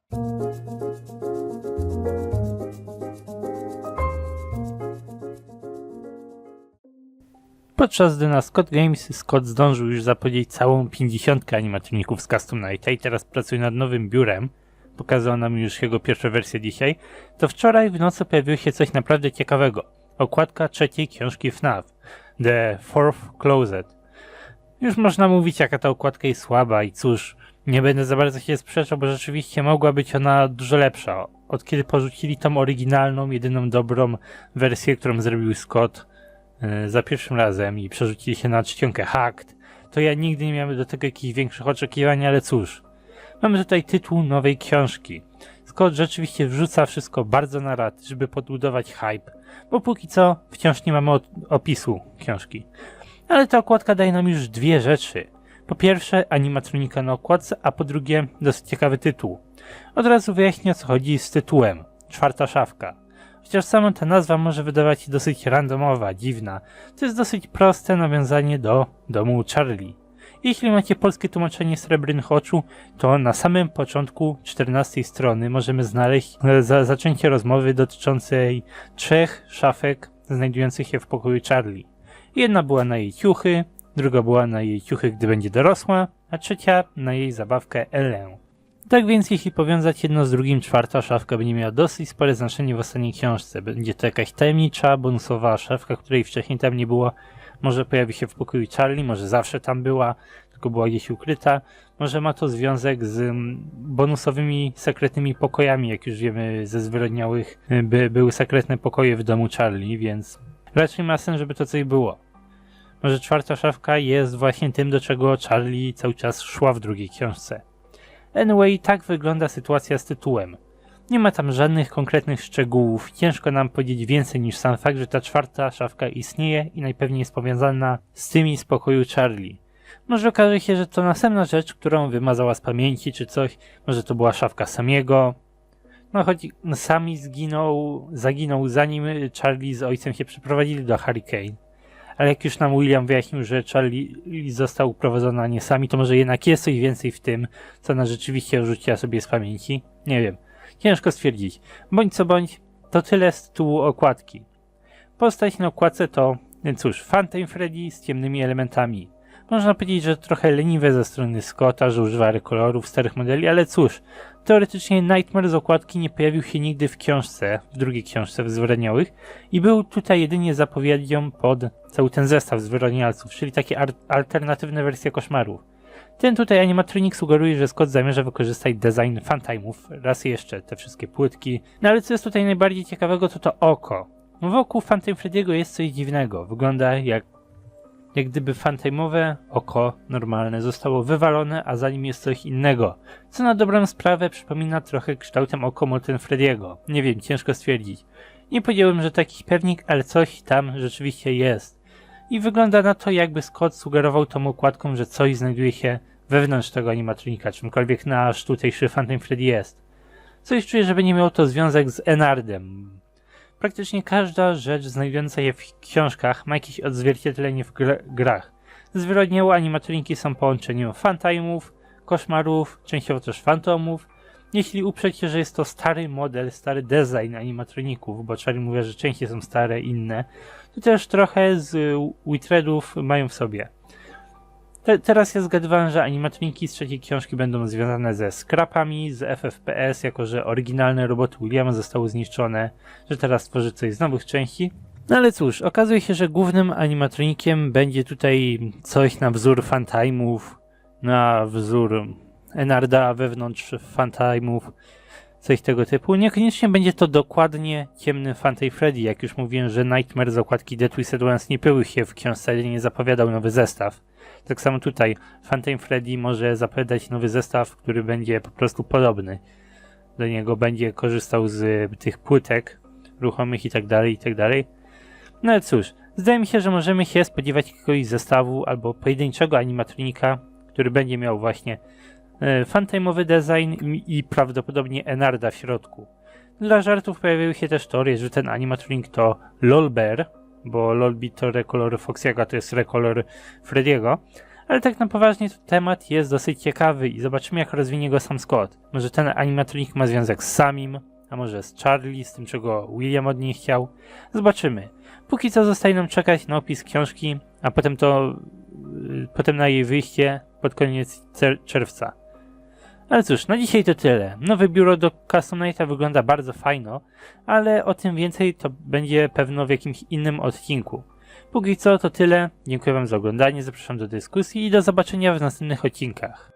Podczas gdy na Scott Games Scott zdążył już zapowiedzieć całą 50 animatroników z Custom Nighta i teraz pracuje nad nowym biurem, pokazał nam już jego pierwsze wersje dzisiaj, to wczoraj w nocy pojawiło się coś naprawdę ciekawego. Okładka trzeciej książki FNAF, The Fourth Closet. Już można mówić, jaka ta okładka jest słaba i cóż, nie będę za bardzo się sprzeczał, bo rzeczywiście mogła być ona dużo lepsza. Od kiedy porzucili tą oryginalną, jedyną dobrą wersję, którą zrobił Scott za pierwszym razem i przerzucili się na czcionkę Hacked, to ja nigdy nie miałem do tego jakichś większych oczekiwań, ale cóż. Mamy tutaj tytuł nowej książki. Scott rzeczywiście wrzuca wszystko bardzo na rat, żeby podbudować hype, bo póki co wciąż nie mamy opisu książki. Ale ta okładka daje nam już dwie rzeczy. Po pierwsze animatronika na okładce, a po drugie dosyć ciekawy tytuł. Od razu wyjaśnię, o co chodzi z tytułem. Czwarta szafka. Chociaż sama ta nazwa może wydawać się dosyć randomowa, dziwna, to jest dosyć proste nawiązanie do domu Charlie. Jeśli macie polskie tłumaczenie Srebrnych Oczu, to na samym początku 14 strony możemy znaleźć zaczęcie rozmowy dotyczącej 3 szafek znajdujących się w pokoju Charlie. Jedna była na jej ciuchy, druga była na jej ciuchy, gdy będzie dorosła, a trzecia na jej zabawkę Elę. Tak więc jeśli powiązać jedno z drugim, czwarta szafka będzie miała dosyć spore znaczenie w ostatniej książce. Będzie to jakaś tajemnicza, bonusowa szafka, której wcześniej tam nie było. Może pojawi się w pokoju Charlie, może zawsze tam była, tylko była gdzieś ukryta. Może ma to związek z bonusowymi, sekretnymi pokojami, jak już wiemy ze zwyrodniałych były sekretne pokoje w domu Charlie, więc raczej ma sens, żeby to coś było. Może czwarta szafka jest właśnie tym, do czego Charlie cały czas szła w drugiej książce. Anyway, tak wygląda sytuacja z tytułem. Nie ma tam żadnych konkretnych szczegółów, ciężko nam powiedzieć więcej niż sam fakt, że ta czwarta szafka istnieje i najpewniej jest powiązana z tymi z pokoju Charlie. Może okaże się, że to następna rzecz, którą wymazała z pamięci czy coś, może to była szafka Samiego. No choć Sami zaginął zanim Charlie z ojcem się przeprowadzili do Hurricane. Ale jak już nam William wyjaśnił, że Charlie został uprowadzony, a nie Sami, to może jednak jest coś więcej w tym, co ona rzeczywiście rzuciła sobie z pamięci. Nie wiem. Ciężko stwierdzić. Bądź co bądź, to tyle z tytułu okładki. Postać na okładce to, cóż, Phantom Freddy z ciemnymi elementami. Można powiedzieć, że trochę leniwe ze strony Scotta, że używa rekolorów starych modeli, ale cóż, teoretycznie Nightmare z okładki nie pojawił się nigdy w książce, w drugiej książce w Zwyrodniałych i był tutaj jedynie zapowiedzią pod cały ten zestaw Zwyrodnialców, czyli takie alternatywne wersje koszmarów. Ten tutaj animatronik sugeruje, że Scott zamierza wykorzystać design Phantomów, raz jeszcze te wszystkie płytki, no ale co jest tutaj najbardziej ciekawego, to oko. Wokół Phantom Freddy'ego jest coś dziwnego, wygląda jak gdyby fantomowe oko normalne zostało wywalone, a za nim jest coś innego, co na dobrą sprawę przypomina trochę kształtem oko Molten Freddy'ego. Nie wiem, ciężko stwierdzić. Nie powiedziałbym, że to jakiś pewnik, ale coś tam rzeczywiście jest. I wygląda na to, jakby Scott sugerował tą okładką, że coś znajduje się wewnątrz tego animatronika, czymkolwiek nasz tutejszy Phantom Freddy jest. Coś czuję, że będzie miało to związek z Enardem. Praktycznie każda rzecz znajdująca się w książkach ma jakieś odzwierciedlenie w grach. Zwyrodniałe animatroniki są połączeniem Phantomów, koszmarów, częściowo też fantomów. Jeśli uprzeć się, że jest to stary model, stary design animatroników, bo Charlie mówi, że części są stare, inne, to też trochę z Whitreadów mają w sobie. Teraz ja zgadywałem, że animatroniki z trzeciej książki będą związane ze scrapami, z FFPS, jako że oryginalne roboty Williama zostały zniszczone, że teraz tworzy coś z nowych części. No ale cóż, okazuje się, że głównym animatronikiem będzie tutaj coś na wzór Phantomów, na wzór Enarda wewnątrz Phantomów, coś tego typu. Niekoniecznie będzie to dokładnie ciemny Phantom Freddy, jak już mówiłem, że Nightmare z okładki The Twisted Ones nie pojawił się w książce, nie zapowiadał nowy zestaw. Tak samo tutaj Phantom Freddy może zapowiadać nowy zestaw, który będzie po prostu podobny do niego, będzie korzystał z tych płytek ruchomych i tak dalej. No ale cóż, zdaje mi się, że możemy się spodziewać jakiegoś zestawu albo pojedynczego animatronika, który będzie miał właśnie fantomowy design i prawdopodobnie Enarda w środku. Dla żartów pojawiły się też teorie, że ten animatronik to Lolbear, bo Lolbear to rekolor Foxiego, a to jest rekolor Freddy'ego, Ale tak na poważnie to temat jest dosyć ciekawy i zobaczymy, jak rozwinie go sam Scott. Może ten animatronik ma związek z Samim, a może z Charlie, z tym czego William od niej chciał. Zobaczymy. Póki co zostaje nam czekać na opis książki, a potem na jej wyjście pod koniec czerwca. Ale cóż, na dzisiaj to tyle. Nowe biuro do Custom Nighta wygląda bardzo fajno, ale o tym więcej to będzie pewno w jakimś innym odcinku. Póki co to tyle. Dziękuję wam za oglądanie, zapraszam do dyskusji i do zobaczenia w następnych odcinkach.